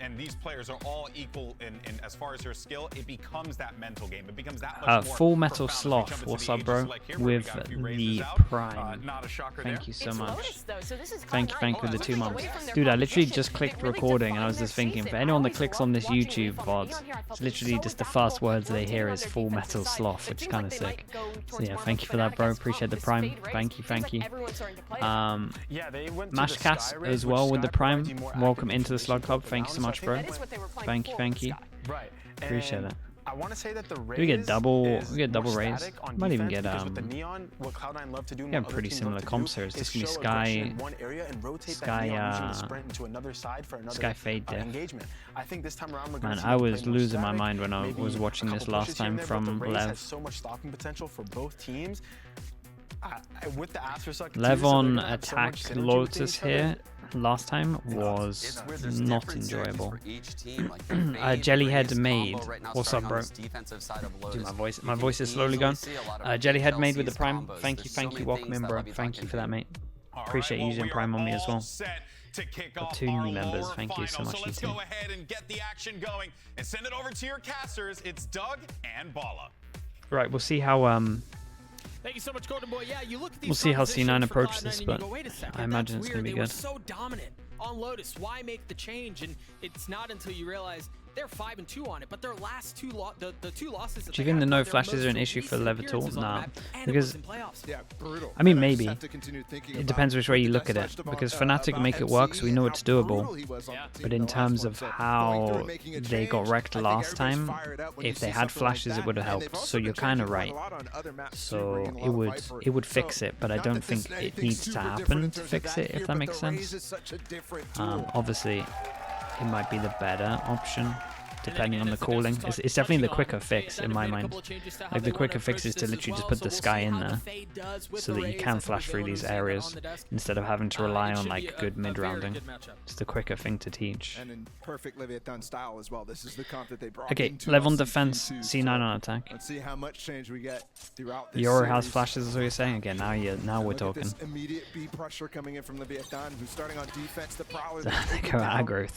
and these players are all equal in as far as their skill, it becomes that mental game. It becomes that much more Full Metal Sloth, what's up, bro? With the Prime. Thank you so much. Thank you for the 2 months. Dude, I literally just clicked recording and I was just thinking, for anyone that clicks on this YouTube VOD, it's literally just the first words they hear is Full Metal Sloth, which is kind of sick. So yeah, thank you for that, bro. Appreciate the Prime. Thank you. Mashcast as well with the Prime. Welcome into the Slug Club. Thank you so much, bro. Thank you. Appreciate it. I want to say that the Do we get double raise? Might even get pretty similar comps here. It's just gonna be Sky Fade Death. Man, I was losing my mind when I was watching this last time from LEV. So much stocking potential for both teams. With the LEV on attack Lotus here last time was not enjoyable. Jellyhead Made. What's up, bro? Dude, my voice is slowly gone. Jellyhead Made with the Prime. Thank you. Welcome in, bro. Thank you for that, mate. Appreciate you using Prime on me as well. Got 2 new members. Thank you so much, you two. Go ahead and get the action going and send it over to your casters. It's Doug and Bala. Right, we'll see how Thank you so much, Golden Boy. Yeah, you look at these we'll see how C9 approaches this, but go, I imagine it's going to be good. So dominant on Lotus. Why make the change? And it's not until you realize they're 5-2 on it, but their last two the 2 losses. Do you think the no flashes are an issue for LEV at all? Nah, because I mean maybe. It depends which way you look at it. Because Fnatic make it work, so we know it's doable. But in terms of how they got wrecked last time, if they had flashes, it would have helped. So you're kind of right. So it would fix it, but I don't think it needs to happen to fix it. If that makes sense. Obviously, it might be the better option depending on the calling. It's definitely the quicker fix in my mind. Like the quicker fix is to literally just put the Sky in there so that you can flash through these areas instead of having to rely on like good mid-rounding. It's the quicker thing to teach. And in perfect Leviathan style as well. This is the comp that they brought. Okay, LEV on defense, C9 on attack. Let's see how much change we get throughout this Yoru has flashes, is what you're saying. Again, now we're talking. Immediate B pressure coming in from Leviathan, who's starting on defense. The Prowler. They go aggro.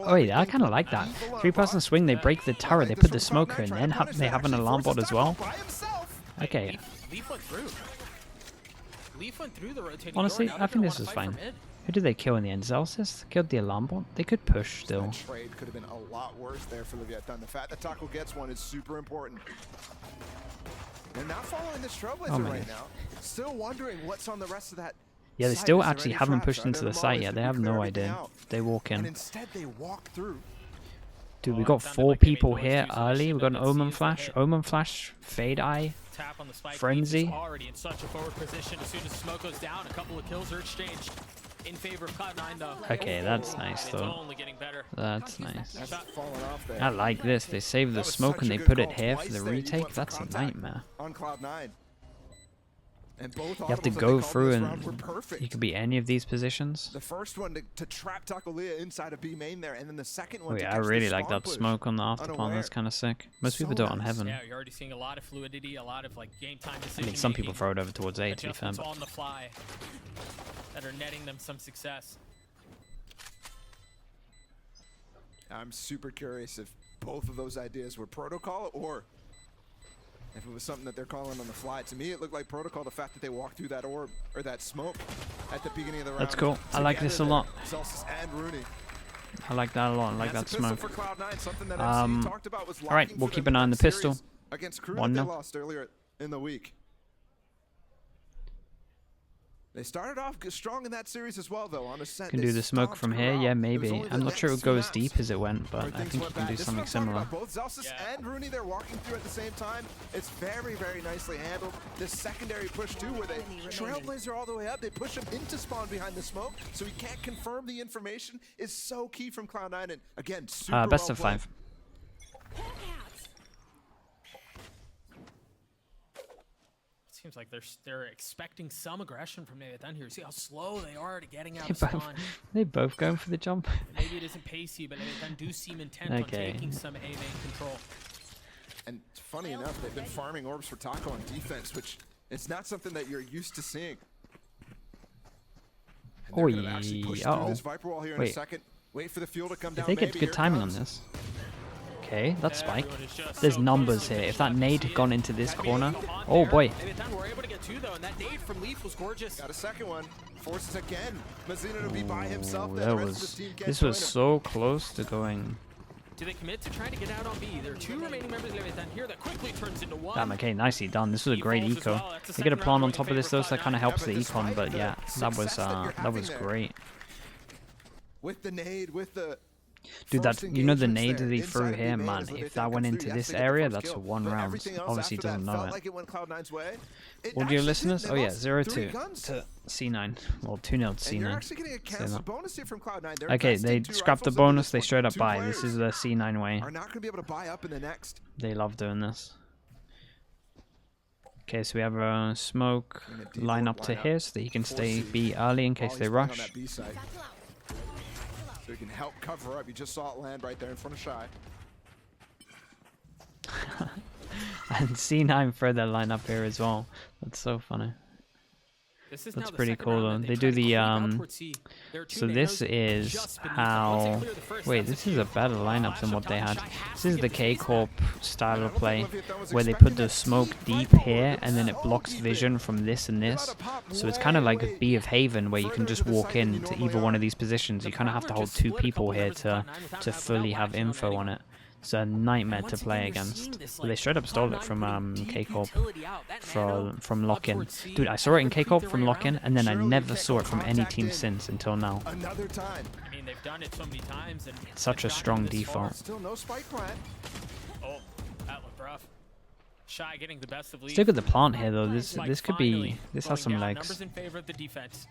Oh wait, I kind of like that. 3-person swing. They break the turret. They put the smoker in. Then they have an alarm bot as well. Okay. Honestly, I think this is fine. Who did they kill in the end? Zelsis killed the alarm bot. They could push still. That trade could have been a lot worse there for Leviathan. The fact that Taco gets one is super important. They're not following the Trailblazer right now. Still wondering what's on the rest of that. Yeah, they still actually haven't pushed into the site yet. They have no idea. They walk in. Instead, they walk through. Dude, we got 4 people here early. We got an Omen Flash, Fade Eye, Frenzy. Already in such a forward position. As soon as smoke goes down, a couple of kills are exchanged in favor of Cloud9 though. Okay, that's nice though. That's nice. I like this. They save the smoke and they put it here for the retake. That's a nightmare. On Cloud9. You have to go through and you could be any of these positions. The first one to trap Takolia inside of B main there, and then the second one. Oh yeah, I really like that smoke on the afterplan. That's kind of sick. Most people do it on Heaven. Yeah, you're already seeing a lot of fluidity, a lot of like game time decision. I mean, some people throw it over towards A, to be fair. On the fly that are netting them some success. I'm super curious if both of those ideas were protocol or if it was something that they're calling on the fly. To me, it looked like protocol, the fact that they walked through that orb, or that smoke, at the beginning of the round. That's cool. I like this a lot. Zelsis and Rooney. I like that a lot. I like that smoke. All right, we'll keep an eye on the pistol. Against Crew that they lost earlier in the week. They started off strong in that series as well, though. On Ascent, can do the smoke from here, yeah, maybe. I'm not sure it would go as deep as it went, but I think you can do something similar. Both Zelsis and Rooney, they're walking through at the same time. It's very, very nicely handled. This secondary push too, where they Trailblazer all the way up. They push him into spawn behind the smoke, so he can't confirm the information. Is so key from Cloud9, and again, super best of 5. Seems like they're expecting some aggression from Leviathan here. See how slow they are to getting out of spawn. They both going for the jump. Maybe it isn't pacey, but Leviathan do seem intent on taking some A main control. And funny enough, they've been farming orbs for Taco on defense, which it's not something that you're used to seeing. Oh yeah. This Viper wall here in a second. Wait for the fuel to come down. If they get maybe. good Here timing on comes. this. Okay, that's Spike. Everyone is just There's so numbers close. here. If that nade had gone into this corner, On oh there. boy. Leviathan were able to get 2 though, and that nade from Leaf was gorgeous. Got a second one. Forces again. Mazzino to be by himself. Ooh, There. that The rest of was. the team can't This join was him. so close to going. Do they commit to trying to get out on B? There are 2 remaining members of Leviathan here that quickly turns into 1. Damn, okay, nicely done. This was a great eco. They get a plant on top of this though, so that kind of helps the econ. But yeah, that was great. With the nade, with the. Dude, that first you know the engagements nade that there he inside threw of here, B main man. as If Leviathan that went come into through, this yes, they get the area, first that's a kill. 1 But round. everything else Obviously, after that doesn't know felt it. like it went Cloud9's way. It Audio actually listeners? did. Oh They yeah, lost 0-2 3 guns. to C9. Well, 2-0 to And you're C9. actually getting a Say cancel that. bonus here from Cloud9. They're Okay, investing they 2 scrapped the rifles into bonus, this they one. straight up 2 buy. This players is the C9 way. are not going to be able to buy up in the next. They love doing this. Okay, so we have a smoke line up to here so that he can stay B early in case While they he's playing on rush. that B site. So he can help cover up. You just saw it land right there in front of Shy. And C9 throw their line up here as well. That's so funny. This is That's now the pretty second cool, round though. that They do tried to the, clean out towards C. There are 2 So this nanos is just beneath them. Once how... they clear the first, Wait, that's this a is a kill. better lineup than Flash what up they top, had. Shy has This to is get the the face K-Corp back. style of play, Leviathan was where they expecting put the that smoke seed deep rifle here, with and then it so blocks deep vision in. from this and They're this. about to pop So it's kind of like a way Bee of Haven, where you can further just to the walk site than you into normally either one are. of these positions. You The kind of have to Prowler hold just 2 split a people couple here members of to Cloud9 without fully have latching on info anyone. on it. It's a nightmare Once to play again, you're against. seeing this, But they like, straight up stole it Cloud9 from putting deep K-Corp utility out. That nano from up lock-in. towards C, Dude, I saw it in creep K-Corp their from way lock-in, around. and then I Surely you never can't saw go it from any contact team in. since until now. Another time. I mean, they've done it so many times. And Such they've a gotten strong this far. default. Still no spike plant. Oh, that looked rough. Shy getting the best of Leaf. Still got the plant here though. This Spike could finally be. This going has some down. legs. Numbers in favor of the defense.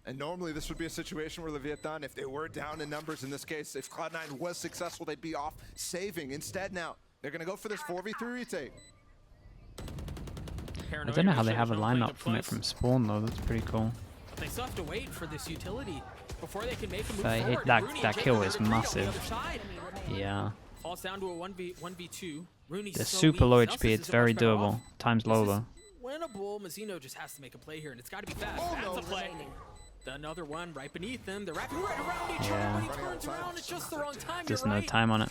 And normally this would be a situation where Leviathan, if they were down in numbers in this case, if Cloud9 was successful, they'd be off saving. Instead now, they're going to go for this 4v3 retake. I don't know how they have a lineup from it from spawn though. That's pretty cool. They still have to wait for this utility before they can make a move That hit- forward. that- Rooney that and kill Jacob is are agreed on the massive. other side. Yeah. Falls down to a 1v2. Rooney's They're so super weak. low Celsius HP. It's is a very much better doable. off. Time's This low is though. winnable. Mazzino just has to make a play here, and it's got to be fast. Oh, That's no. a play. Another one right beneath them. They're wrapping right around each Yeah. other. When he turns around at just the wrong time. Just You're no right. time on it.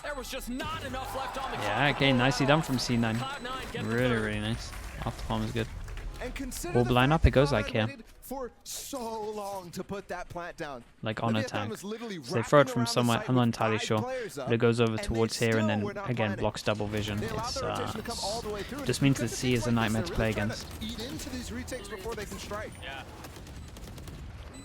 There was just not enough left on the clock. Yeah. Okay. Nicely done from C9. Cloud9 get the Really, third. really nice. Off the palm is good. And consider All the line fact up, that it goes Cloud9 like here. waited for so long to put that plant down. Like on Leviathan attack. was literally So they throw it wrapping from around the somewhere. site I'm not with entirely 5 sure. players up, But it goes over and they towards here and still then were not again planning. blocks double vision. They allowed It's the rotation to come all the way through. And just it's means because that of C things is a like this, nightmare they're to play really trying against. Eat into these retakes before they can strike. Yeah.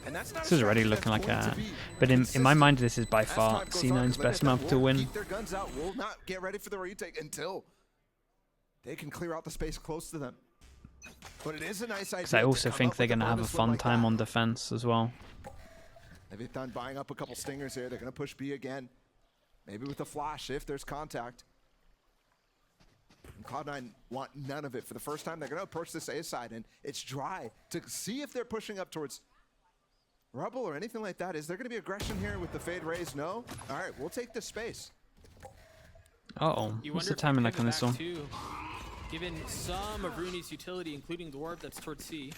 And that's not This is already looking like a. But in my mind, this is by far C9's best map to win. Keep their guns out. Will not get ready for the retake until they can clear out the space close to them. But it is a nice idea. Because I also think they're going to have a fun time on defense as well. Leviathan buying up a couple stingers here. They're going to push B again. Maybe with a flash if there's contact. And Cloud9 want none of it. For the first time, they're going to approach this A side, and it's dry to see if they're pushing up towards rubble or anything like that. Is there going to be aggression here with the fade raise? No? All right, we'll take this space. Uh-oh. You What's wonder the if they timing like pivot on this back one? too, given some of Rooney's utility, including the warp that's towards C.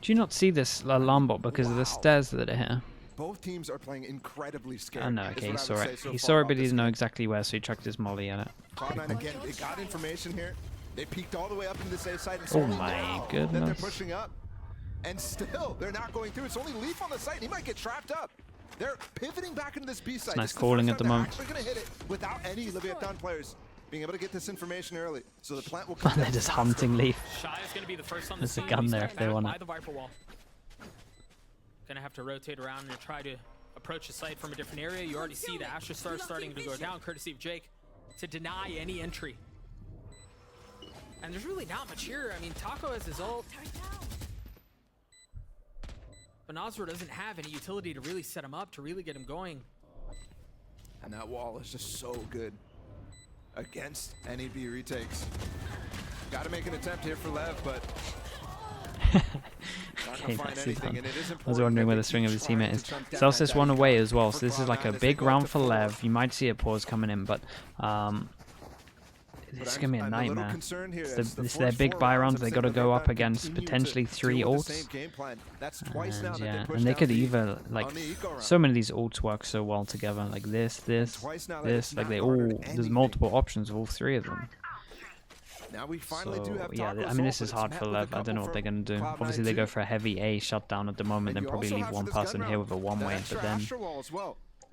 Do you not see this alarm bot because of the stairs that are here? Both teams are playing incredibly scared. Oh no, is okay, he what I saw would it. say so He far saw it, about but he this didn't know game. exactly where, so he chucked his molly at it. Cloud9 again, they got information here. They peeked all the way up into this A side. And Oh slowly my now that they're goodness. pushing up. And still, they're not going through. It's only Leaf on the site, and he might get trapped up. They're pivoting back into this B side. nice This is calling first at the time they're moment. actually going to hit it without any Leviathan players being able to get this information early. So the plant will come They're down just faster. hunting Leaf. Shy is going to be the first on the There's a scene. gun He's there coming if they back want by it. the Viper wall. Gonna have to rotate around and try to approach the site from a different area. You already see the Astra Star starting to go down, courtesy of Jake, to deny any entry. And there's really not much here. I mean, Taco has his ult. But Nazar doesn't have any utility to really set him up, to really get him going. And that wall is just so good against any B retakes. Got to make an attempt here for Lev, but not Okay, gonna find nicely anything. done. And it is I was important wondering that where they the string keep of his trying teammate to is. chunk down Celsius that one dive away count as well, for so this is like Cloud9 a as they big go round to for 4. Lev. You might see a pause coming in, but This is gonna be a nightmare. Here. It's their big buy round. They got to go up against potentially 3 ults. And yeah, and they could either like so many of these ults work so well together. Like this. Like they all. There's multiple options of all 3 of them. Now we finally do have yeah, I mean this is hard for LEV. I don't know what they're gonna do. Obviously they go for a heavy A shutdown at the moment, then probably leave one person here with a one-way. But then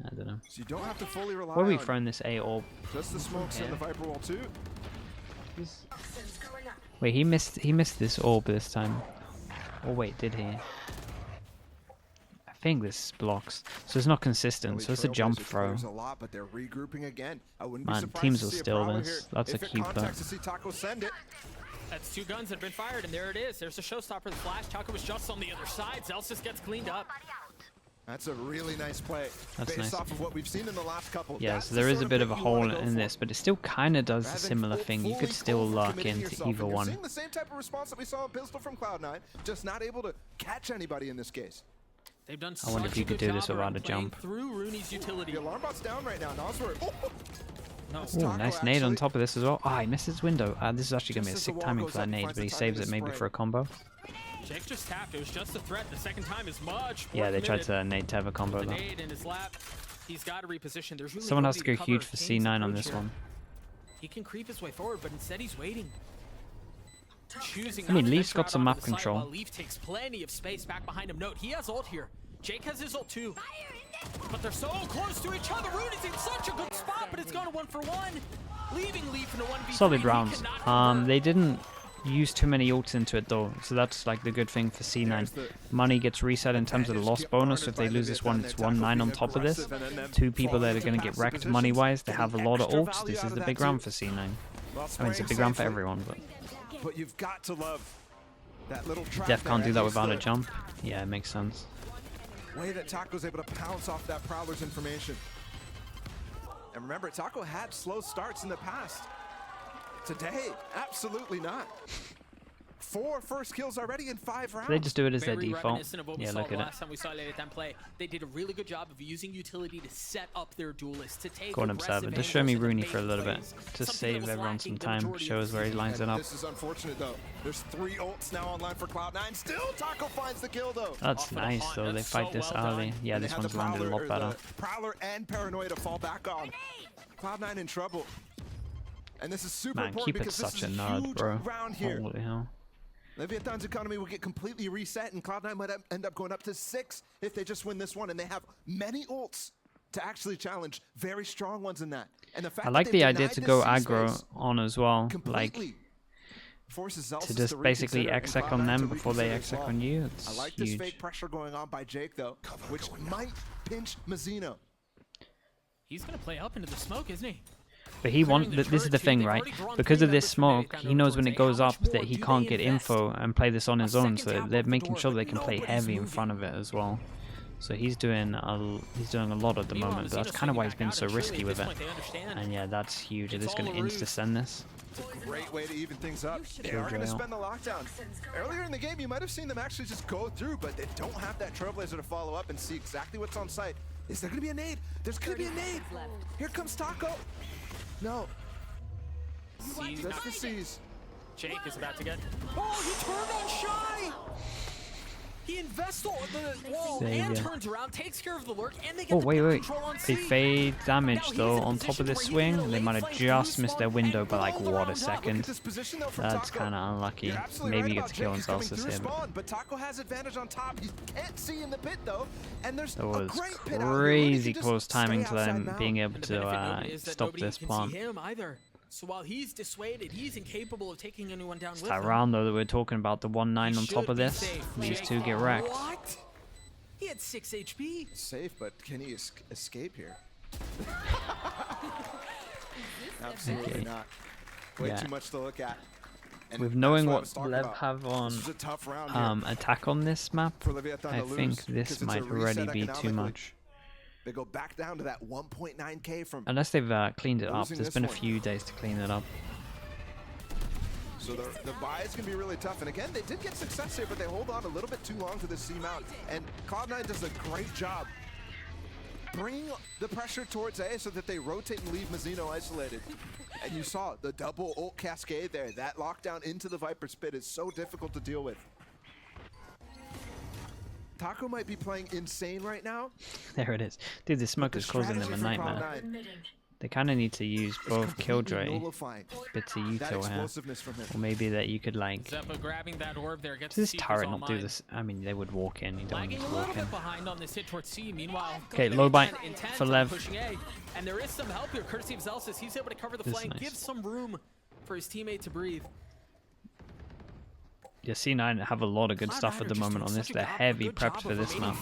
I don't know. So you don't have to fully rely Where are we throwing this A orb? Just the smokes and the Viper wall too. Wait, he missed this orb this time. Oh wait, did he? I think this blocks, so it's not consistent. So it's a jump throw. Man, teams will steal this. That's a keeper. That's 2 guns that have been fired, and there it is. There's a showstopper. The flash. Taco was just on the other side. Zelsis gets cleaned up. That's a really nice play. That's based nice. off of what we've seen in the last couple. Yeah, so there is a bit of a hole in this, but it still kind of does a similar thing. You could still lock into either one. Seeing the same type of response that we saw in Pistol from Cloud9, just not able to catch anybody in this case. They've done I wonder if you could do this without a jump. Through Rooney's utility. The alarm bot's down right now. Nosworth. Oh, nice nade on top of this as well. Ah, he missed his window. This is actually going to be a sick timing for that nade, but he saves it maybe for a combo. Jake just tapped. It was just a threat. The second time is much more Yeah, they tried to nade to have a combo the though. nade in his lap. He's got to reposition. There's really Someone has to nobody go cover huge for Kane's C9 on approach this here. one. He can creep his way forward, but instead he's waiting. Choosing I mean, not to Leaf's venture got out some onto map the side control. while Leaf takes plenty of space back behind him. Note, he has ult here. Jake has his ult too. But they're so close to each other. Rooney's in such a good spot, but it's gone 1-for-1. Leaving Leaf in a 1v3. Solid rounds. They didn't use too many ults into it though, so that's like the good thing for C9. Money gets reset in terms of the loss bonus. If they lose this one, it's 1-9 on top of this. 2 people that are going to get wrecked money-wise. They have a lot of ults. This is the big round for C9. I mean, it's a big round for everyone, but you've got to love that little trap. Def can't do that without a jump. Yeah, it makes sense. Way that Taco's able to pounce off that Prowler's information. And remember, Taco had slow starts in the past. Today, absolutely not. 4 first kills already in 5 rounds. They just do it as their Very default. reminiscent of what we Yeah, saw look the at it. last time we saw Leviathan play. They did a really good job of using utility to set up their duelists, to take Go on observer. aggressive Just show me angles and Rooney bait for a little bit plays. to Something save that was everyone some lacking the time. majority Show of us where he the lines it up. This is unfortunate though. There's 3 ults now online for Cloud9. Still, Taco finds the kill though. That's nice though. They fight this early. Yeah, And they this have one's the landed a lot Prowler, better. the Prowler and Paranoia to fall back on. Cloud9 in trouble. And this is super Man, important Keep It's because this such a is nerd, huge bro. round here. Holy hell. Leviathan's economy will get completely reset, and Cloud9 might end up going up to 6 if they just win this one, and they have many ults to actually challenge very strong ones in that. And the fact I like that the they've idea denied to this go C aggro space on as well. Like, completely forces Zelsis to just basically reconsider and exec on Cloud9 them to before they reconsider as exec well. on you. It's I like huge. this fake pressure going on by Jake though, which might pinch Mazzino. He's going to play up into the smoke, isn't he? But he wants. This is the thing, right? Because of this smoke, he knows when it goes up that he can't get info and play this on his own. So they're making sure they can play heavy in front of it as well. So he's doing a lot at the moment. But that's kind of why he's been so risky with it. And yeah, that's huge. They're just going to insta-send this. It's a great way to even things up. They are going to spend the lockdown. Earlier in the game, you might have seen them actually just go through, but they don't have that Trailblazer to follow up and see exactly what's on site. Is there going to be a nade? There's going to be a nade. Here comes Taco. No. Just the C's. Jake is about to get... Oh, he turned on Shy! He invests all the wall and turns around, takes care of the lurk, and they get the control on They C. fade damage though on top of this swing. They might have just missed their window by like what a second. That's kind of unlucky. Maybe he gets killed on Zelsis here. But Taco has advantage on top. You can't see in the pit though, and there's That was a great pit out here. crazy Just close timing stay to outside them now. being able And the benefit note to is that stop nobody this can plant. see him either. So while he's dissuaded, he's incapable of taking anyone down with That him. round though that we're talking about, the 1-9 He on top should of be this, safe. these Jake, two get wrecked. What? He had 6 HP. Safe, but can he escape here? Absolutely Okay. not. Way Yeah. too much to look at. And With that's knowing what I what was talking LEV about. have on This was a tough round here attack on this map, for Leviathan I to lose, think because this it's a might reset already be too economically. much. They go back down to that 1.9k from. Unless they've cleaned it up. Losing There's this been a one. few days to clean it up. So the buys can be really tough. And again, they did get success here, but they hold on a little bit too long to the C mount. And Cloud9 does a great job bringing the pressure towards A so that they rotate and leave Mazzino isolated. And you saw the double ult cascade there. That lockdown into the Viper's pit is so difficult to deal with. Taco might be playing insane right now. There it is. Dude, the smoke is causing them a nightmare. They kind of need to use both Killjoy bits of util here. Or maybe that you could like... Zeppa grabbing that orb there, gets Does this turret not do this? I mean, they would walk in. You don't need to walk in. Behind on this hit towards C. Meanwhile, okay, low bite for Lev. Pushing A. And there is some help here, courtesy of Zelsis. He's able to cover the flank, gives some room for his teammate to breathe. Yeah, C9 have a lot of good stuff at the moment on this. They're heavy prepped for this map.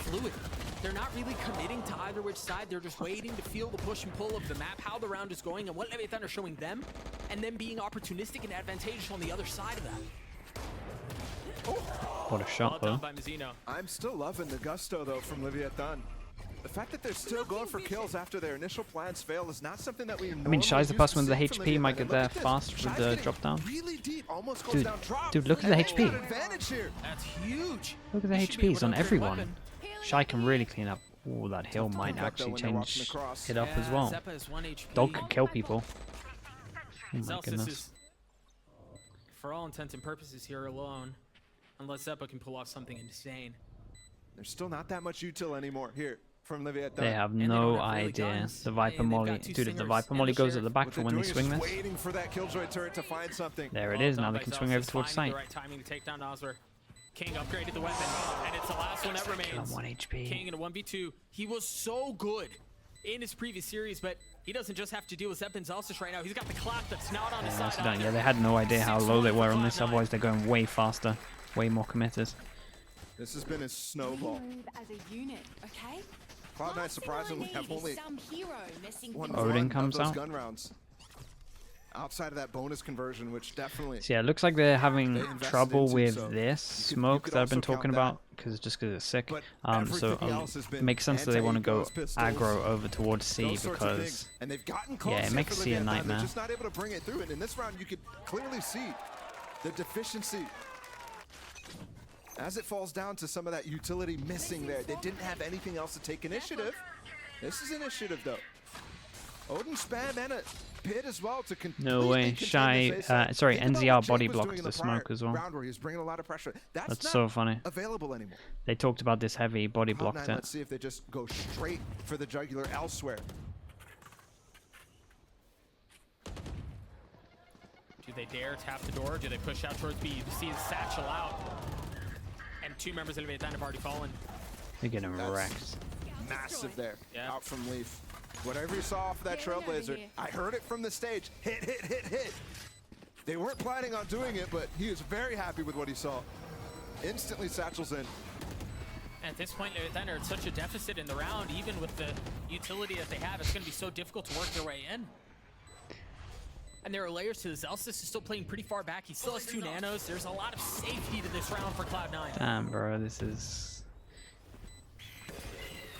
They're not really committing to either which side. They're just waiting to feel the push and pull of the map, how the round is going, and what Leviathan are showing them, and then being opportunistic and advantageous on the other side of that. Oh. What a shot, though. I'm still loving the gusto, though, from Leviathan. The fact that they're still going for kills after their initial plans fail is not something that we. I mean, Shy's the person with the HP might get there fast with the drop down. Dude, look at the HP. That's huge. Look at the HP. He's on everyone. Shy can really clean up. Oh, that hill might actually change it up as well. Dog could kill people. Oh my goodness. For all intents and purposes here alone, unless Zeppa can pull off something insane. There's still not that much util anymore here. From Leviathan. They have no idea. The Viper Molly. Dude, if the Viper Molly goes at the back for when they swing this. Waiting for that Killjoy turret to find something. There it is. Now they can swing over towards site. Right timing to take down Nosler. King upgraded the weapon, and it's the last one that remains. 1 HP. King in a 1v2. He was so good in his previous series, but he doesn't just have to deal with Zeppa and Zelsis right now. He's got the clap that's not on his side. Yeah, they had no idea how low they were on this. Otherwise, they're going way faster, way more committed. This has been a snowball. As a unit, okay? Cloud9 surprisingly have only one Odin comes out. gun rounds. Outside of that bonus conversion, which definitely. So yeah, it looks like they're having trouble with this smoke that I've been talking about, because it's sick. So it makes sense that they want to go aggro over towards C because yeah, it makes C a nightmare. They're just not able to bring it through, and in this round you could clearly see the deficiency. As it falls down to some of that utility missing there, they didn't have anything else to take initiative. This is initiative though. Odin spam and a pit as well to no way. Shy, sorry, NZR body blocked the smoke as well. Where he was bringing a lot of pressure. That's so funny. Available anymore. They talked about this heavy body blocked it. Let's see if they just go straight for the jugular elsewhere. Do they dare tap the door? Do they push out towards B? You see the satchel out. And 2 members of Leviathan have already fallen. They're getting wrecked. Massive there. Out from Leaf. Whatever you saw off that Trailblazer, I heard it from the stage. Hit, hit, hit, hit. They weren't planning on doing it, but he was very happy with what he saw. Instantly satchels in. At this point, Leviathan are at such a deficit in the round, even with the utility that they have, it's going to be so difficult to work their way in. And there are layers to this. Zelsis is still playing pretty far back. He still has 2 nanos. There's a lot of safety to this round for Cloud9. Damn, bro, this is...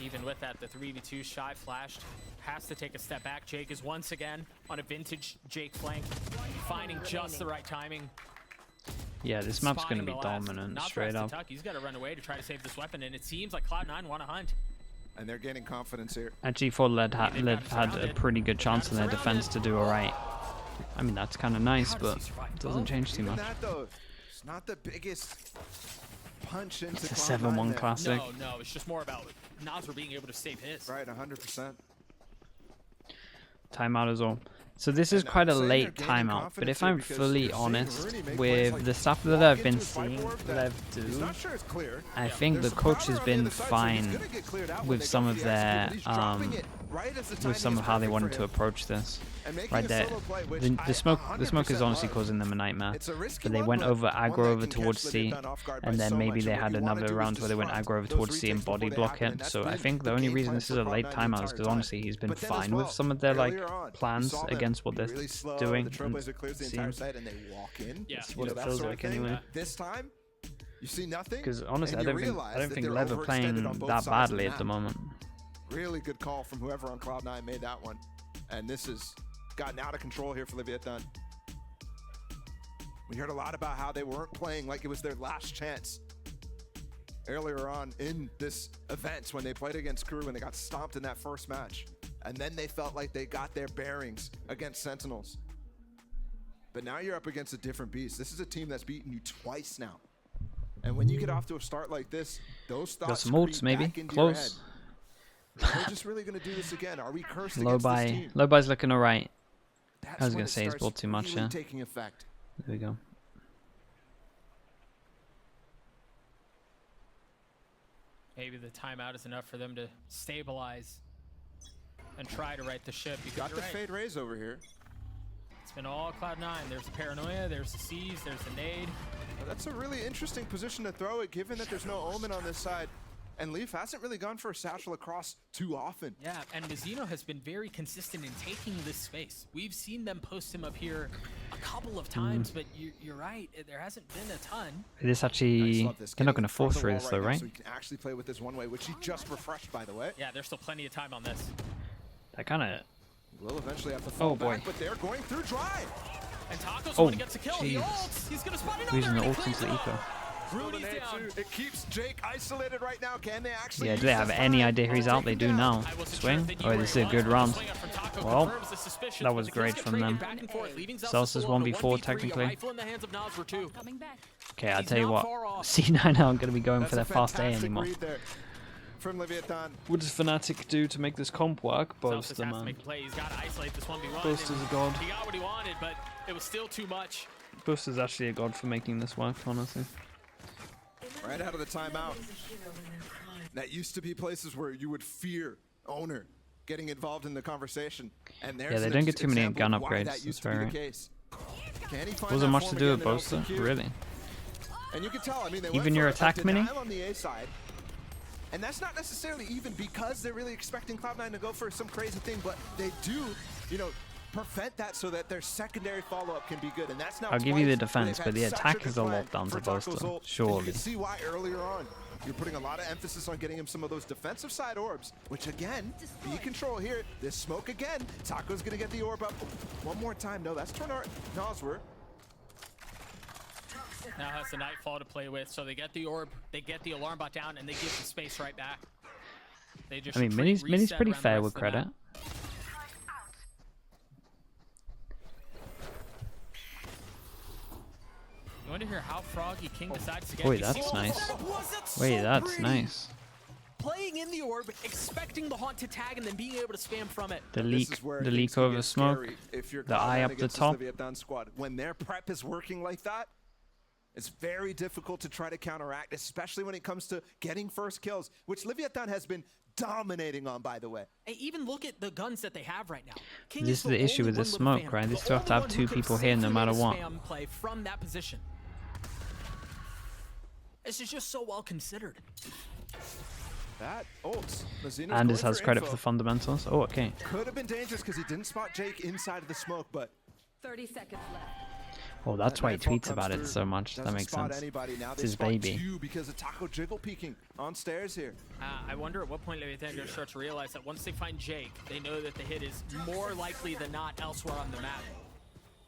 Even with that, the 3v2 Shy flashed. Has to take a step back. Jake is once again on a vintage Jake flank, finding just the right timing. Yeah, this map's going to be dominant, straight up. He's got to run away to try to save this weapon, and it seems like Cloud9 want to hunt. And they're gaining confidence here. Actually, LEV had a pretty good chance in their defense to do alright. I mean, that's kind of nice, but it doesn't change too much. It's not the biggest punch into it's a 7-1 classic. No, it's just more about Nazar being able to save his. Right, 100%. Timeout as well. So this is quite a late timeout, but if I'm fully honest with the stuff that I've been seeing LEV do, I think the coach has been fine with some of their with some of how they wanted to approach this. Right there, the smoke is honestly causing them a nightmare. But they went over aggro over towards C, and then maybe they had another round where they went aggro over towards C and body block it. So I think the only reason this is a late timeout is because honestly he's been fine with some of their like plans against what they're doing. That's what it feels like anyway. This time, you see nothing. Because honestly, I don't think LEV are playing that badly at the moment. Really good call from whoever on Cloud9 made that one, and this has gotten out of control here for Leviathan. We heard a lot about how they weren't playing like it was their last chance. earlier on in this event when they played against Crew and they got stomped in that first match. And then they felt like they got their bearings against Sentinels. But now you're up against a different beast. This is a team that's beaten you twice now. And when you get off to a start like this, those thoughts Got some ults, maybe. Close. We're just really going to do this again. Are we cursed Low against this team? Low buy's looking alright. That's I was when going it to say he's starts bought too much, really yeah. taking effect. There we go. Maybe the timeout is enough for them to stabilize and try to right the ship. Because Got you're the right. Fade Raise over here. It's been all Cloud9. There's the Paranoia, there's the Seize, there's the Nade. Well, that's a really interesting position to throw it, given that there's no Omen on this side. And Leaf hasn't really gone for a satchel across too often. Yeah, and Mizzino has been very consistent in taking this space. We've seen them post him up here a couple of times, but you're right. There hasn't been a ton. This I actually, just love this. they're not Getting going to force from the through wall this though, now, right? So he can actually play with this one way, which he just refreshed, by the way. Yeah, there's still plenty of time on this. That kind of, Will eventually have to fall Oh, boy. back, but they're going through dry. And Taco's Oh, the one who gets a kill. He Jesus. ults. He's going to spot another. using the and he ult cleans into it the up. eco. Rudy's down. It keeps Jake isolated right now. Can they actually Yeah, use do they have this any time? idea who he's out? They do now. I wasn't sure Swing? if they knew Oh, where this is he a was, good but the round. swing up from Taco Well, confirms the suspicion, that but was the kills great get from traded them. back and forth, leaving Celsius alone to 1v4 1v3, technically. a rifle in the hands of Nas for 2. Coming back. Okay, I'll He's tell you not what. far off. C9 aren't going to be going That's for their a fast A fantastic anymore. read there from Leviathan. What does Fnatic do to make this comp work? Celsius Boaster, has to man. make a play. He's got to isolate this 1v1. Boaster's and a god. He got what he wanted, but it was still too much. Boaster's actually a god for making this work, honestly. Right out of the timeout. That used to be places where you would fear owner getting involved in the conversation. And there's Yeah, they an don't get too many example gun of why upgrades, that used that's to be very the case. Can he find Wasn't that much to form do with again in Boaster, LCQ? really. And you can tell, I mean, they Even went your for attack a mini? denial on the A side. And that's not necessarily even because they're really expecting Cloud9 to go for some crazy thing, but they do, you know, prevent that so that their secondary follow-up can be good. And that's now I'll give you the twice where defense, they've but had the such a attack good is a plan lockdown for to Taco's Boaster, ult. And surely. you can see why earlier on you're putting a lot of emphasis on getting him some of those defensive side orbs, which again, be control here. This smoke again. Taco's gonna get the orb up one more time. No, that's Tornar Noswer. Now has the Nightfall to play with, so they get the orb, they get the alarm bot down, and they give the space right back. They just I mean, retreat, Mini's reset pretty around the fair rest with of the map. credit. You want to hear how Froggy King decides to get Wait, these that's kills? nice. Was it Wait, so that's pretty? nice. Playing in the orb, expecting the haunt to tag, and then being able to spam from it. The This leak, is where the things leak can over get smoke, scary if you're the eye Cloud9 up the against this top. Leviathan squad. When their prep is working like that, it's very difficult to try to counteract, especially when it comes to getting first kills, which Leviathan has been dominating on, by the way. And even look at the guns that they have right now. King This is the issue with the smoke, right? They still have to have 2 people here no matter what. Play from that position. This is just so well considered. That ult, Mizzino's Anders going has credit info. for the fundamentals. Oh, okay. Could have been dangerous because he didn't spot Jake inside of the smoke, but 30 seconds left. Oh, that's that why he Nightfall tweets comes about it through. so much. That Doesn't makes spot sense. Anybody. Now It's they his spot baby. you because of Taco jiggle peeking on stairs here. I wonder at what point Leviathan are going to start to realize that once they find Jake, they know that the hit is more likely than not elsewhere on the map.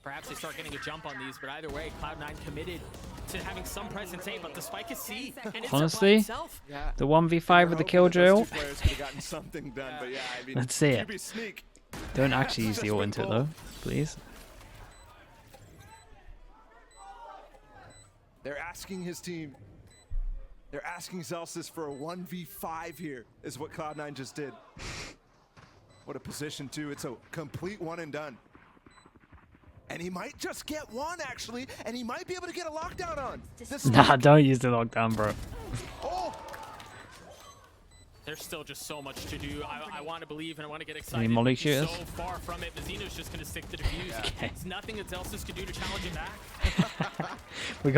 Perhaps they start getting a jump on these, but either way, Cloud9 committed to having some presence A, but the spike is C, and it's Honestly, itself. Yeah. The 1v5 with the killjoy ult, Players could have gotten something done, but yeah, I mean, Let's see it. QB sneak. don't actually use the Just ult went into it gold. though, please. They're asking his team. They're asking Celsius for a 1v5 here, is what Cloud9 just did. What a position, too. It's a complete one and done. And he might just get one, actually, and he might be able to get a lockdown on. This Nah, don't use the lockdown, bro. oh, There's still just so much to do. I want to believe and I want to get excited. molly but he's shooters? so far from it. Mizzino's just going to stick to the defuse. It's nothing that Celsius can do to challenge him back. We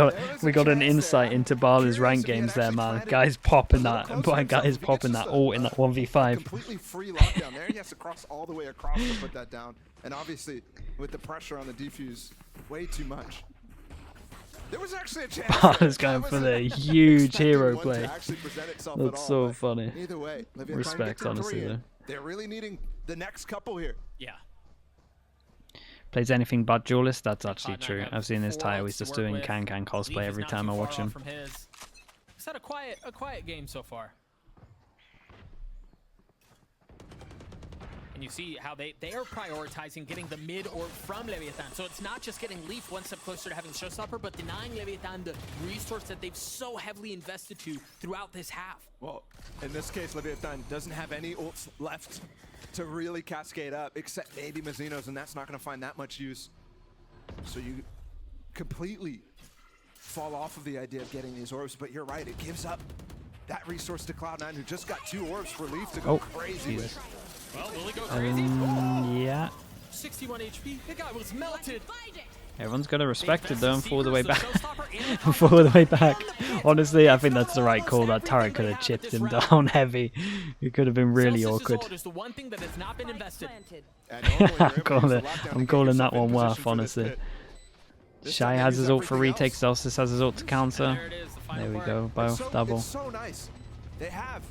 got an insight into Barley's rank games there, man. Guys popping that, guys popping that ult in that 1v5. completely free lockdown there. He has to cross all the way across to put that down. And obviously, with the pressure on the defuse, way too much. There was actually a chance. Barley's going for the huge hero play. That's That's so funny. Either way, Leviathan Respect, get to honestly, 3 in. though. They're really needing the next couple here. Yeah. Plays anything but duelist, that's actually Cloud9 true. have I've seen his 4 title, ults he's to just work doing with. can Leaf cosplay is every not time too I far watch off him. from his. It's had a quiet game so far. And you see how they are prioritizing getting the mid orb from Leviathan. So it's not just getting Leaf one step closer to having Showstopper, but denying Leviathan the resource that they've so heavily invested to throughout this half. Well, in this case, Leviathan doesn't have any ults left to really cascade up, except maybe Mazzino's, and that's not going to find that much use. So you completely fall off of the idea of getting these orbs, but you're right, it gives up that resource to Cloud9, who just got 2 orbs for Leaf to go crazy with. Well, will he go crazy? Yeah. 61 HP. The guy was melted. Everyone's got to respect it though and fall the way back. Fall the way back. Honestly, I think that's the right call. That turret could have chipped him down heavy. It could have been really awkward. I'm calling that one worth, honestly. Shy has his ult for retake. Celsius has his ult to counter. There we go. Both double. It's so nice. They have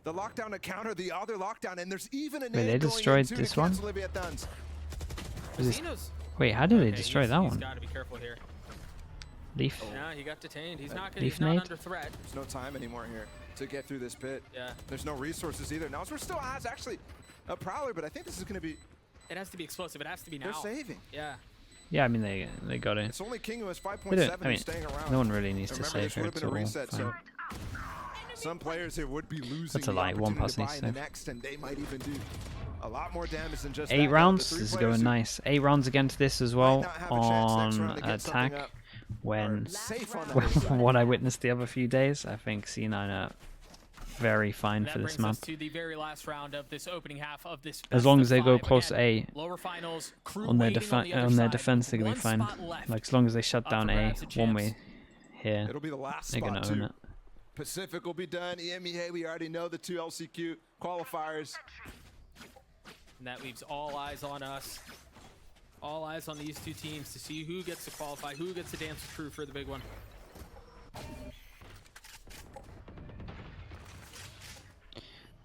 the lockdown to counter the other lockdown, and there's even a Wait, they destroyed this one? Wait, how did they destroy that one? Gotta be careful here. Leaf? Yeah, he got detained. He's not Leaf under threat. There's no time anymore here to get through this pit. Yeah. There's no resources either. Now, still has actually a Prowler, but I think this is going to be... It has to be explosive. It has to be now. They're saving. Yeah. Yeah, I mean, they got it. It's only King who has 5.7 I mean, staying around. no one really needs to Remember, save this here. would have It's been a all reset, fine. so some players here would be losing That's a lie. One person needs to save. next, and they might even do a lot more damage than just 8 that. rounds. The 3 This is players going who nice. 8 rounds against this as well might not have a chance next round on to get something attack. up When are safe on the other side. what I witnessed the other few days, I think C9 are very fine for this map. To the very last round of this opening half of this. As long as they go close to A Lower finals, on their defense, they're gonna be fine. Like as long as they shut down A one way here, It'll be the last they're gonna spot own too. it. Pacific will be done. EMEA, we already know the 2 LCQ qualifiers. And that leaves all eyes on us. All eyes on these 2 teams to see who gets to qualify, who gets to dance with crew for the big one.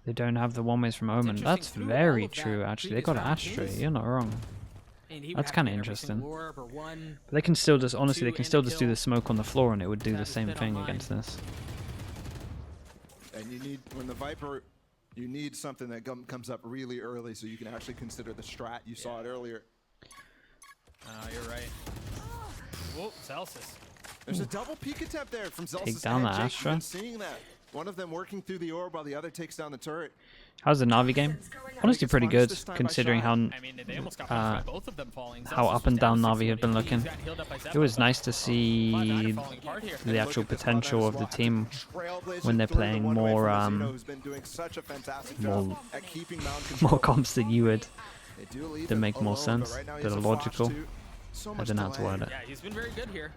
They don't have the one ways from Omen. That's very true, actually. They got an Astray. You're not wrong. That's kind of interesting. But they can still just, honestly, they can still just do the smoke on the floor and it would do the same thing against this. And you need, when the Viper, you need something that comes up really early so you can actually consider the strat. You saw it earlier. You're right. Whoa, Celsius. There's a double peek attempt there from Celsius. Take down the and Jake. Astra. Been seeing that. One of them working through the orb while the other takes down the turret. How's the Na'Vi game? Honestly, pretty good considering how Both of them falling. how up and down Na'Vi have been looking. It was nice to see the actual potential of the team when they're playing more more comps that you would that make more sense, that are logical. I don't know how to word it. Yeah, he's been very good here.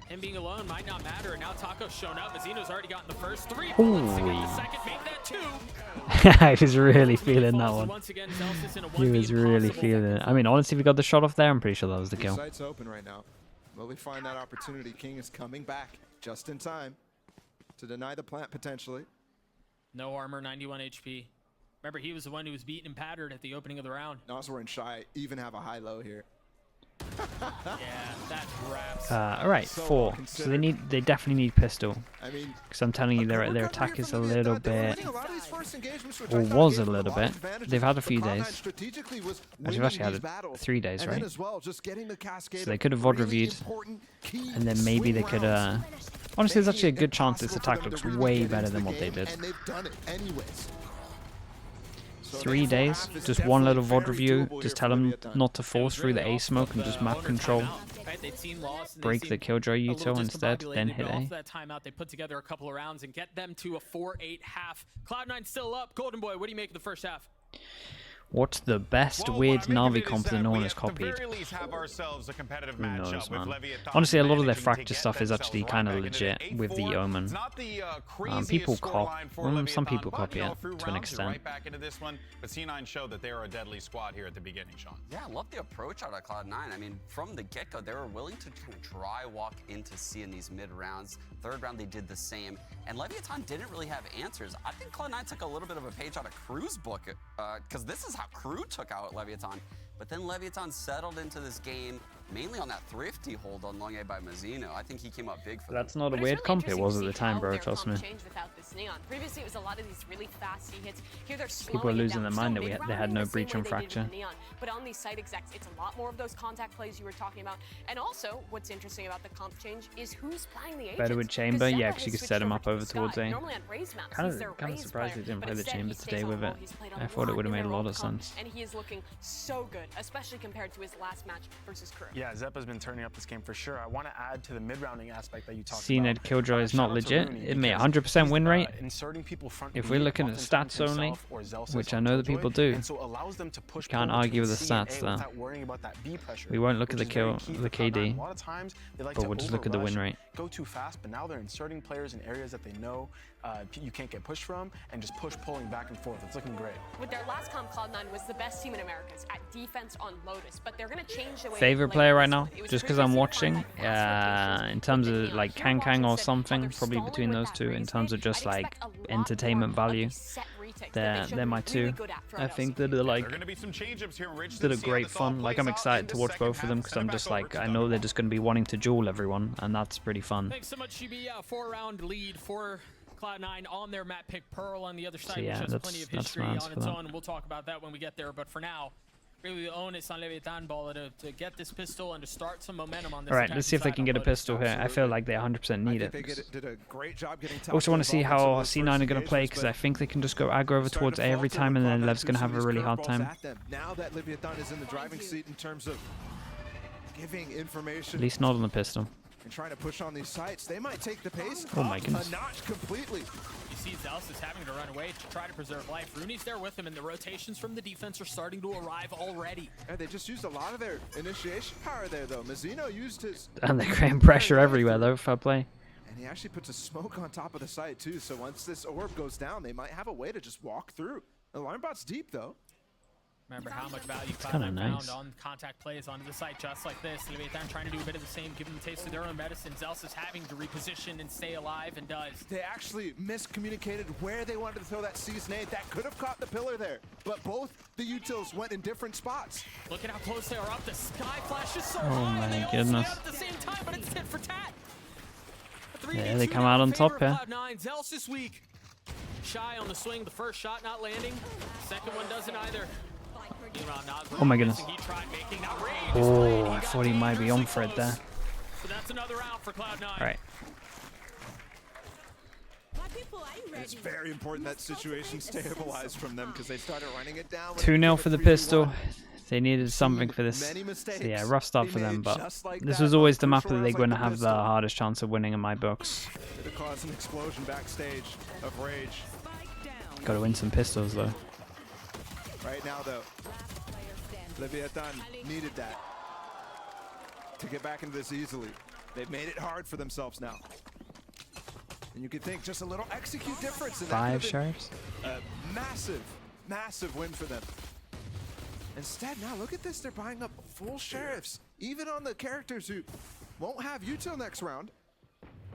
Him being alone might not matter, and now Taco's shown up. Mazzino's already gotten the first 3 bullets to get the second, make that 2. I was really feeling that one. He was really feeling it. I mean, honestly, if we got the shot off there, I'm pretty sure that was the kill. Sights open right now. Will we find that opportunity? King is coming back just in time to deny the plant potentially. No armor, 91 HP. Remember, he was the one who was beaten and pattered at the opening of the round. Noswar and Shy even have a high-low here. Yeah, that wraps. All right, 4. So they definitely need pistol. I mean, Because I'm telling you, their attack is a little bit, or was a little bit. They've had a few days. Actually, they've actually had 3 days, right? So they could have VOD reviewed, and then maybe they could. Honestly, there's actually a good chance this attack looks way better than what they did. 3 days, just one little VOD review, just tell them not to force through the A smoke and just map control. Break the Killjoy util instead, then hit A. That timeout, they put together a couple of rounds and get them to a 4-8 half. Cloud9 still up. Golden Boy, what do you make of the first half? What's the best weird Na'Vi comp that no one has copied? Who knows, man. Honestly, a lot of their fracture stuff is actually kind of legit with the Omen. People some people copy it to an extent. Right back into this one, but C9 showed that they are a deadly squad here at the beginning, Sean. Yeah, I love the approach out of Cloud9. I mean, from the get-go, they were willing to kind of dry walk into C in these mid-rounds. 3rd round, they did the same. And Leviathan didn't really have answers. I think Cloud9 took a little bit of a page out of Crew's book, because this is how Crew took out Leviathan. But then Leviathan settled into this game mainly on that thrifty hold on long A by Mazzino. I think he came up big for That's them. not a weird comp it was at the time, bro, trust me. Previously, it was a lot of these really fast hits. Here they're People are losing their mind that they had no breach and fracture. But on these side execs, it's a lot more of those contact plays you were talking about. And also, what's interesting about the comp change is who's playing the agents. Better with Chamber, yeah, because you could set him up over towards A. Normally on Raze maps, Kind he's their of Raze surprised player, they didn't but play the instead Chamber he stays today on with low. it. He's played a I thought it lot would have in made a their lot World of Cup, sense. and he is looking so good, especially compared to his last match versus Crew. Yeah, Zeppa's been turning up this game for sure. I want to add to the mid-rounding aspect that you talked CNED about. Killjoy is not Shout out to legit. Rooney It may because 100% win he's, rate. inserting people front If and we're deep, looking at oftentimes stats only, himself or Zelsis which I on know that Killjoy, people do, and so allows them to push can't forward argue with the between C and stats A though. without worrying about that B pressure, We won't look at which the is very kill, key the for Cloud9. KD, A lot of times they like but to we'll just look at the win overrush, rate. go too fast, but now they're inserting players in areas that they know you can't get pushed from, and just pulling back and forth. It's looking great. With their last comp, Cloud9 was the best team in Americas at defense on Lotus, but they're going to change the way Favorite they player play right this now, one. It was just because I'm previously watching, defined by fast rotations in terms of with the like Neon. Kang Here, or Watson said, something, they're probably stalling between with those that two in Raze terms hit. of just I'd like expect a lot entertainment more of value. these set retakes that they They're my showed two. really good at throughout I think that they're There like are going to be some change-ups here. Rich that are great fun. Like I'm excited to watch both of them because I'm just like I know they're just going to be wanting to duel everyone, and that's pretty fun. Thanks so much, GB. 4-round lead for Cloud9 on their map pick. Pearl on the other side, So yeah, which has that's plenty of history rounds on for its that. own. We'll talk about that when we get there. But for now, really the onus on Leviathan Ball to get this pistol and to start some momentum on this. All right, let's see if they attacking can get a side on Lotus. pistol here. I feel like they 100% need I think it. they did a great job getting Also want to see how top C9 are going to play because I think they can just go aggro over towards A every time, and then Lev's going to have a really hard time. Now that Leviathan is in the driving seat in terms of giving information At least not on the pistol. and trying to push on these sites, they might take the pace Oh my up goodness. a notch completely. You see Zelsis is having to run away to try to preserve life. Rooney's there with him, and the rotations from the defense are starting to arrive already. Yeah, they just used a lot of their initiation power there, though. Mazzino used his... And they're creating pressure everywhere though. Fair play. And he actually puts a smoke on top of the site, too. So once this orb goes down, they might have a way to just walk through. Alarm bot's deep, though. Remember how much value kinda Cloud9 nice. found on contact plays onto the site just like this. Leviathan trying to do a bit of the same, give them a taste of their own medicine. Zelsis is having to reposition and stay alive, and does. They actually miscommunicated where they wanted to throw that season 8. That could have caught the pillar there. But both the utils went in different spots. Look at how close they are up. The sky flash is so Oh high, and my they all goodness. stay out at the same time, but it's tit for tat. Yeah, they come out on top here. Cloud9. Zelsis this week. Shy on the swing. The first shot not landing. Second one doesn't either. Oh my goodness. He tried making that range. Oh, I thought he might be on for it there. So that's another round for Cloud9. All right. It's very important that situation stabilized from them because they started running it down. 2-0 for the pistol. They needed something for this. Many mistakes So yeah, rough start for they them, made but just like this that was on always the map crucial that they're rounds going to like have the pistol. hardest chance of winning in my books. It caused an explosion backstage of rage. Got to win some pistols though. Right now, though, Leviathan needed that to get back into this easily. They've made it hard for themselves now. And you could think just a little execute difference in that 5 could have been sheriffs. a massive, massive win for them. Instead, now look at this. They're buying up full sheriffs, even on the characters who won't have util next round,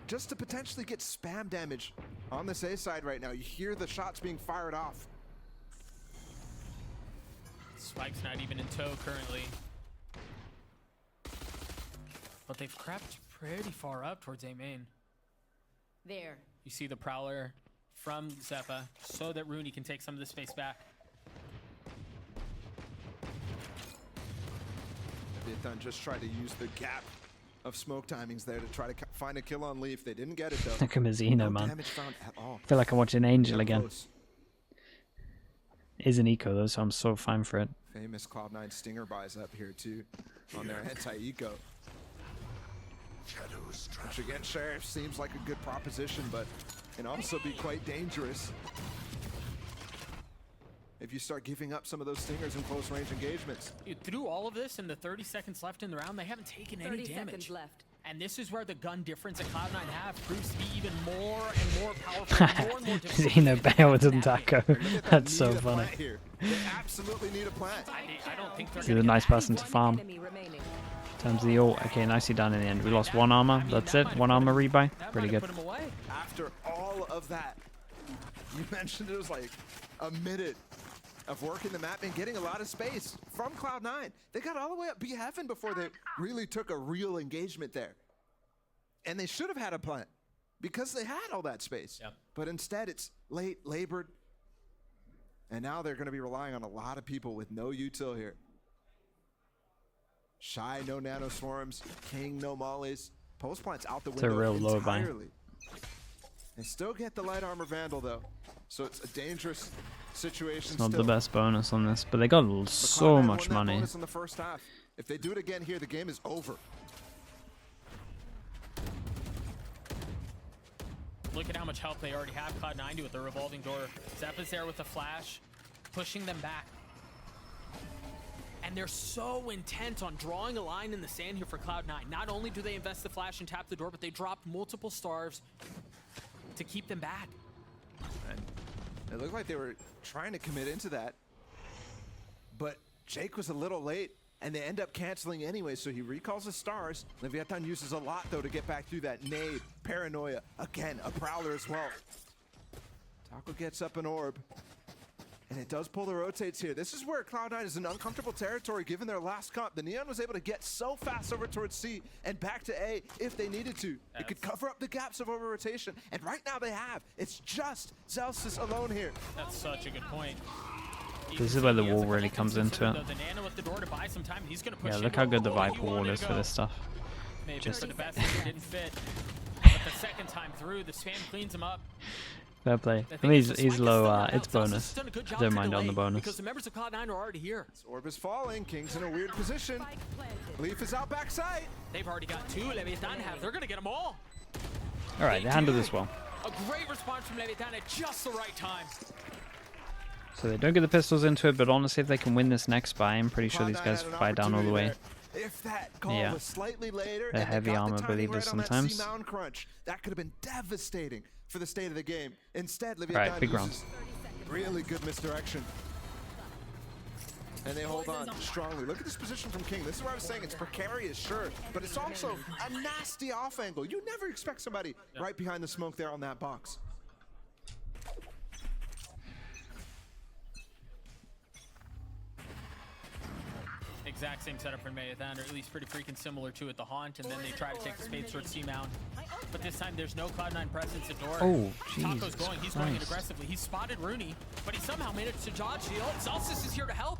just to potentially get spam damage on this A side right now. You hear the shots being fired off. Spike's not even in tow currently. But they've crept pretty far up towards A main. There. You see the Prowler from Zeppa so that Rooney can take some of the space back. Leviathan just tried to use the gap of smoke timings there to try to find a kill on Leaf. They didn't get it though. Look at Mazzino, No man. damage found at all. I feel like I'm watching Angel They're again. close. Is an eco though, so I'm so fine for it. Famous Cloud9 Stinger buys up here too on their anti-eco. Which again, Sheriff seems like a good proposition, but can also be quite dangerous if you start giving up some of those stingers in close range engagements. Dude, through all of this, in the 30 seconds left in the round, they haven't taken any 30 damage. seconds left. And this is where the gun difference that Cloud9 have proves to be even more and more powerful, more and more difficult. Zeno bailed and Taco. That's so Need a funny. plant here. They absolutely need a plant. I don't think they're He's a gonna nice get that. person to farm. Enemy remaining. In terms of the ult, okay, nicely done in the end. We lost 1 armor, that's it. 1 armor rebuy. That Pretty might good. have put him away. After all of that, you mentioned it was like a minute of working the map and getting a lot of space from Cloud9. They got all the way up B Heaven before they really took a real engagement there. And they should have had a plant because they had all that space. Yep. But instead, it's late, labored. And now they're going to be relying on a lot of people with no util here. Shy, no nano swarms. King, no mollies. Post plant's out the window It's a real low buy. entirely. They still get the light armor vandal though, so it's a dangerous situation. It's not still. the best bonus on this, but they got so Cloud9 much won that money. bonus in the first half. If they do it again here, the game is over. Look at how much help they already have. Cloud9 do with the revolving door. Zeppa's there with the flash, pushing them back. And they're so intent on drawing a line in the sand here for Cloud9. Not only do they invest the flash and tap the door, but they dropped multiple starves to keep them back. And it looked like they were trying to commit into that, but Jake was a little late, and they end up canceling anyway, so he recalls the stars. Leviathan uses a lot, though, to get back through that nade. Paranoia. Again, a prowler as well. Taco gets up an orb, and it does pull the rotates here. This is where Cloud9 is in uncomfortable territory given their last comp. The Neon was able to get so fast over towards C and back to A if they needed to. It could cover up the gaps of over-rotation, and right now they have. It's just Zelsis alone here. That's such a good point. This is where the wall really comes into it. The Nano at the door to buy some time. He's gonna push Yeah, in. look how good the Oh, Viper he wall wanted is to for go. this stuff. Maybe Just- for the best, it didn't fit. But the second time through, the spam cleans him up. Fair play. The I thing mean, is, the he's spike is low, still not it's out. Zelsis bonus. has done a good job Don't to mind on the delay bonus. because the members of Cloud9 are already here. This orb is falling. King's in a weird position. Leaf is out backside. They've already got two. Leviathan have. They're gonna get them all. Alright, they handle this well. A great response from Leviathan at just the right time. So they don't get the pistols into it, but honestly, if they can win this next buy, I'm pretty sure these Cloud9 guys had an fight down all the way. opportunity there. If that call Yeah. was slightly later, They're and they heavy got the armor timing believers right on that sometimes. C-mound crunch, that could have been devastating for the state of the game. Instead, Right, Leviathan big round. uses really good misdirection. And they hold on strongly. Look at this position from King. This is where I was saying it's precarious, sure, but it's also a nasty off angle. You never expect somebody right behind the smoke there on that box. Exact same setup for Leviathan, or at least pretty freaking similar to it. The Haunt, and then they try to take the spades towards C-Mount. But this time there's no Cloud9 presence at door. Oh, Taco's Jesus going. He's going in Christ. aggressively. He spotted Rooney, but he somehow managed to dodge the ult. Zelsis is here to help.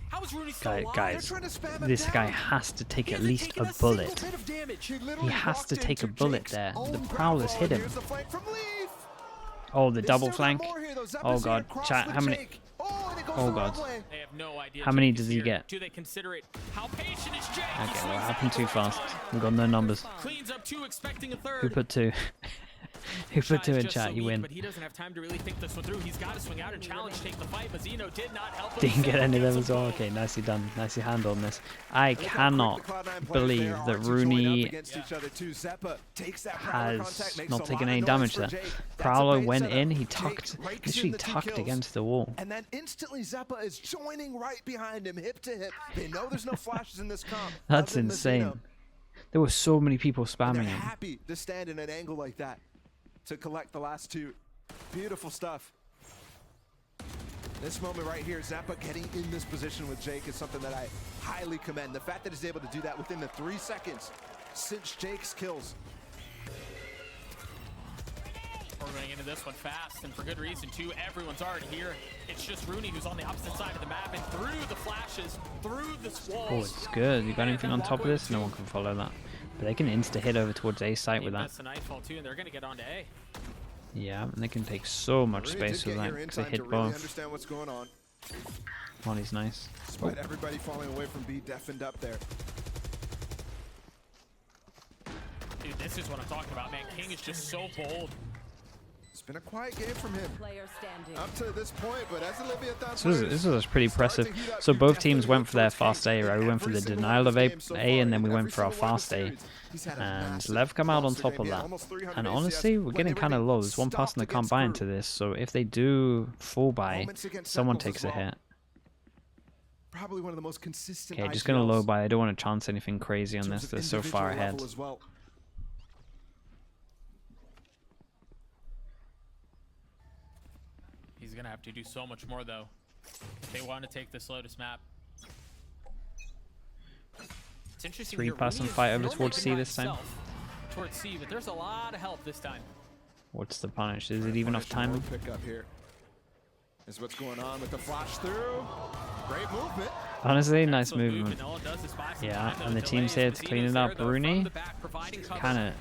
How is Rooney still alive? Guys, They're trying to spam it this guy down. has to take He at hasn't least taken a single bullet. bit of damage. literally He has walked to take a into bullet Jake's there. own The grab prowlers ball. hit him. Here's the flank from Leaf. Oh, the They double still got flank. more here, though. Zeppa's Oh here god, across chat, with how many? Jake. Oh, and it goes Oh the wrong god. way. They have no idea. How many Jake does is he here. get? Do they consider it? How patient is Jake? Okay, He well, swings it it happened too into fast. time. We got no numbers. Cleans up two, expecting a third. Who put two? Who put two Shy is in just chat? so You weak, win. But he doesn't have time to really think this one through. He's got to swing out and challenge, take the fight. Mazzino did not help him. Didn't get any of them Gets as a well. goal. Okay, nicely done. Nicely handled on this. I Look how quick cannot the Cloud9 players believe there are that to join up Rooney against each other too. Zeppa takes that prowler contact, has makes not a taken lot any of damage noise there. for Jake. That's a Prowler bait went setup. in, he Jake tucked, rakes in literally the 2 tucked kills. against the wall. And then instantly Zeppa is joining right behind him, hip to hip. They know there's no flashes in this comp. That's other than insane. Mazzino. There were so many people And spamming they're him. happy to stand in an angle like that to collect the last 2. Beautiful stuff. This moment right here, Zappa getting in this position with Jake is something that I highly commend. The fact that he's able to do that within the 3 seconds since Jake's kills. We're going into this one fast, and for good reason too. Everyone's already here. It's just Rooney who's on the opposite side of the map, and through the flashes, through the walls. Oh, it's good. You got anything on top of this? No one can follow that. But they can insta-hit over towards A site with that. That's the nightfall too, and they're going to get on to A. Yeah, and they can take so much Rooney space did with get that here in because they time hit to really both. understand what's going on. Molly's nice. Despite everybody falling away from B, deafened up there. Dude, this is what I'm talking about, man. King is just so bold. It's been a quiet game from him Player standing. up to this point, but as a Leviathan This was pretty impressive. So both teams went for their fast A, right? We went for the denial of A, and then we went for our fast A. And Lev come out on top of that. And honestly, we're getting kind of low. There's one person that can't buy into this, so if they do full buy, someone takes a hit. Probably one of the most consistent. Okay, just gonna IGLs low buy. I don't want to chance anything crazy on in this. terms They're of so far individual ahead. level as well. He's going to have to do so much more, though. if they want to take this Lotus map. It's interesting. Three-person fight over towards C this time. Towards C, but there's a lot of help this time. What's the punish? Is it even off timing? Pick up here. Is what's going on with the flash through. Great movement. Honestly, nice movement. Yeah, and the team's here to clean it up. Bruni, kind of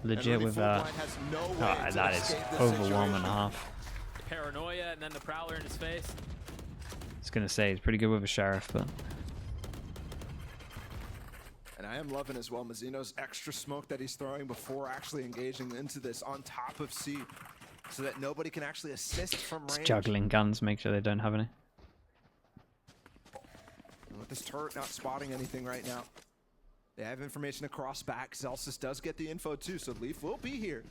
legit with that. Oh, that is overwhelming and a half. Paranoia, and then the Prowler in his face. I was gonna say he's pretty good with a Sheriff, but. And I am loving as well Mazzino's extra smoke that he's throwing before actually engaging into this on top of C, so that nobody can actually assist from range. It's juggling guns, make sure they don't have any. And with this turret not spotting anything right now, they have information across back. Zelsis does get the info too, so Leaf will be here.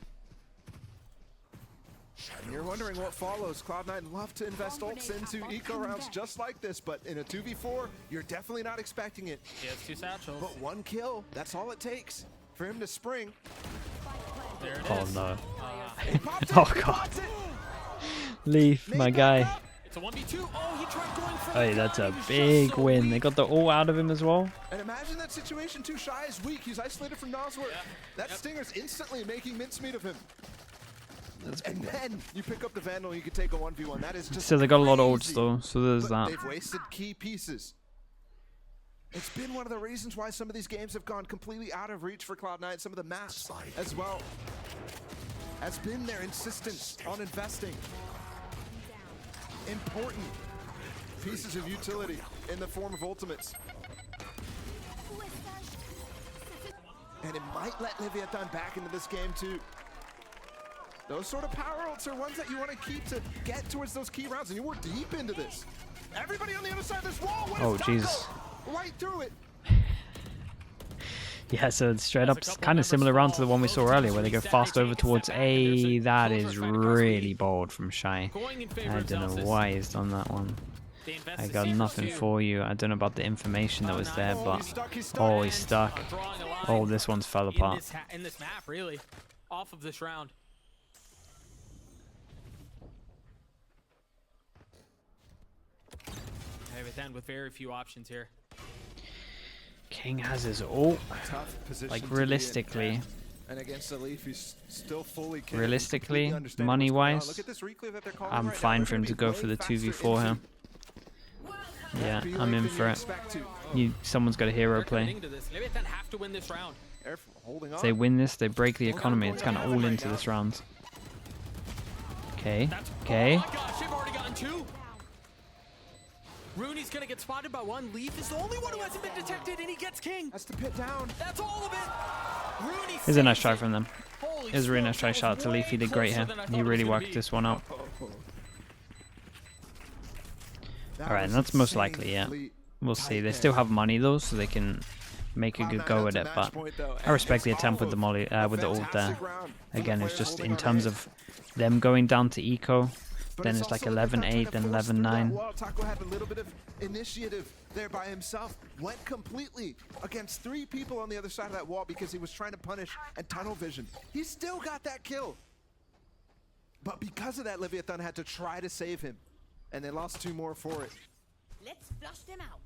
And you're wondering what follows. Cloud9 love to invest ults into eco rounds just like this, but in a 2v4, you're definitely not expecting it. He has 2 satchels. But 1 kill, that's all it takes for him to spring. There it Oh is. no. He popped it, Oh he god. popped it. Leaf, my guy. It's a 1v2. Oh, he tried going for Hey, the that's guy. a He was big just so win. weak. They got the all out of him as well. And imagine that situation too. Shy is weak. He's isolated from Nosworth. Yeah. That Stinger's instantly making mincemeat of him. And then you pick up the Vandal and you can take a 1v1. That is just So they got a lot of ults crazy. though, so there's But that. they've wasted key pieces. It's been one of the reasons why some of these games have gone completely out of reach for Cloud9. Some of the maps as well has been their insistence on investing important pieces of utility in the form of ultimates. And it might let Leviathan back into this game too. Those sort of power ults are ones that you want to keep to get towards those key rounds, and you were deep into this. Everybody on the other side of this wall, what Oh is Jesus. right through it. Yeah, so it's straight up kind of similar round to the one we saw earlier where they go fast over towards A. That is really bold from Shy. I don't know why he's done that one. I got nothing for you. I don't know about the information that was there, but oh, he's stuck. Oh, this one's fell apart. In this map, really, off of this round. Leviathan with very few options here. King has his ult. Tough position Like to be in. realistically, And against the Leaf, he's still fully capable. Realistically, Completely understand what's going on. money-wise, Look at this reclave that they're calling I'm right now. fine They're for him gonna to be go way for the faster 2v4 here. into Yeah, be I'm like in who for you it. expect to. Someone's got a hero They're play. committing to this. Leviathan have to win this round. Careful, holding on. If they win this, they break the economy. It's kind of all into this round. Okay, okay. Oh my gosh, they've already gotten 2. Rooney's gonna get spotted by 1. Leaf is the only one who hasn't been detected, and he gets King. That's the pit down. That's all of it. Rooney. Here's a nice try saves from them. it. Holy It was a really nice smokes, try. that Shout out was to Leaf. He way did great closer here. than I He thought it was really gonna worked be. this one out. That Alright, was that's most likely, yeah. insanely We'll see. tight They there. still have money though, so they can make a good go at it. But I respect the attempt with the molly, with the ult there. Again, it's just in terms of them going down to eco. Then it's like 11-8, then 11-9. Taco had a little bit of initiative there by himself. Went completely against 3 people on the other side of that wall because he was trying to punish and tunnel vision. He still got that kill. But because of that, Leviathan had to try to save him. And they lost 2 more for it. Let's flush them out.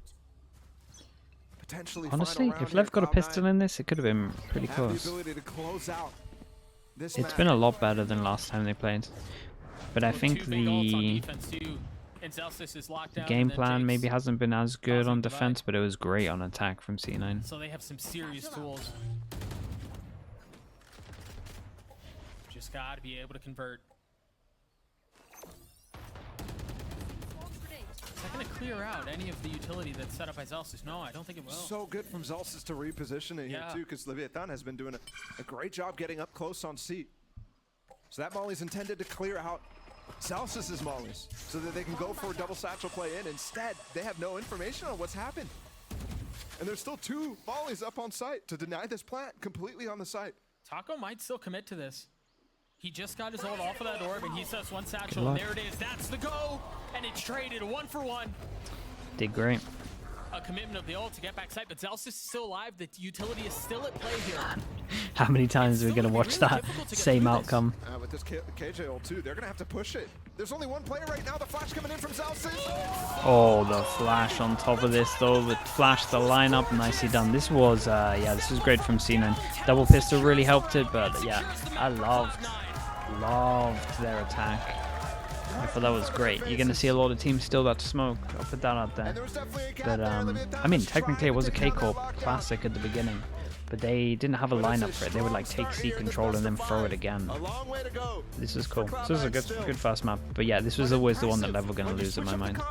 Potentially Honestly, final round if here, Lev got a Cloud9 pistol in this, it could have been pretty have the close. ability to close out this It's match. been a lot better than last time they played. But I think 2 big ults on the defense too, and Zelsis is locked down, game and then plan Jake's maybe hasn't been as good causing on divide. defense, but it was great on attack from C9. So they have some serious tools. Just gotta be able to convert. Is that gonna clear out any of the utility that's set up by Zelsis? No, I don't think it will. So good from Zelsis to reposition it here Yeah. too, because Leviathan has been doing a great job getting up close on C. So that molly's intended to clear out Zelsis' mollies so that they can go for a double satchel play in. Instead, they have no information on what's happened. And there's still 2 volleys up on site to deny this plant completely on the site. Taco might still commit to this. He just got his ult off of that orb, and he says 1 satchel, luck. and there it is. That's the go, and it's traded 1 for 1. Did great. a commitment of the ult to get back sight, but Zelsis is still alive. The utility is still at play here. How many times are we going to watch that same outcome? With this KJ ult too, they're going to have to push it. There's only one player right now. The flash coming in from Zelsis. Oh, the flash on top of this though. The flash, the lineup, nicely done. This was, yeah, this was great from C9. Double pistol really helped it, but yeah, I loved their attack. I thought that was great. You're going to see a lot of teams steal that smoke. I'll put that out there. But, I mean, technically it was a K-Corp classic at the beginning. But they didn't have a lineup for it. They would like take C control and then throw it again. This is cool. So this is a good first map. But yeah, this was always the one that LEV were going to lose in my mind.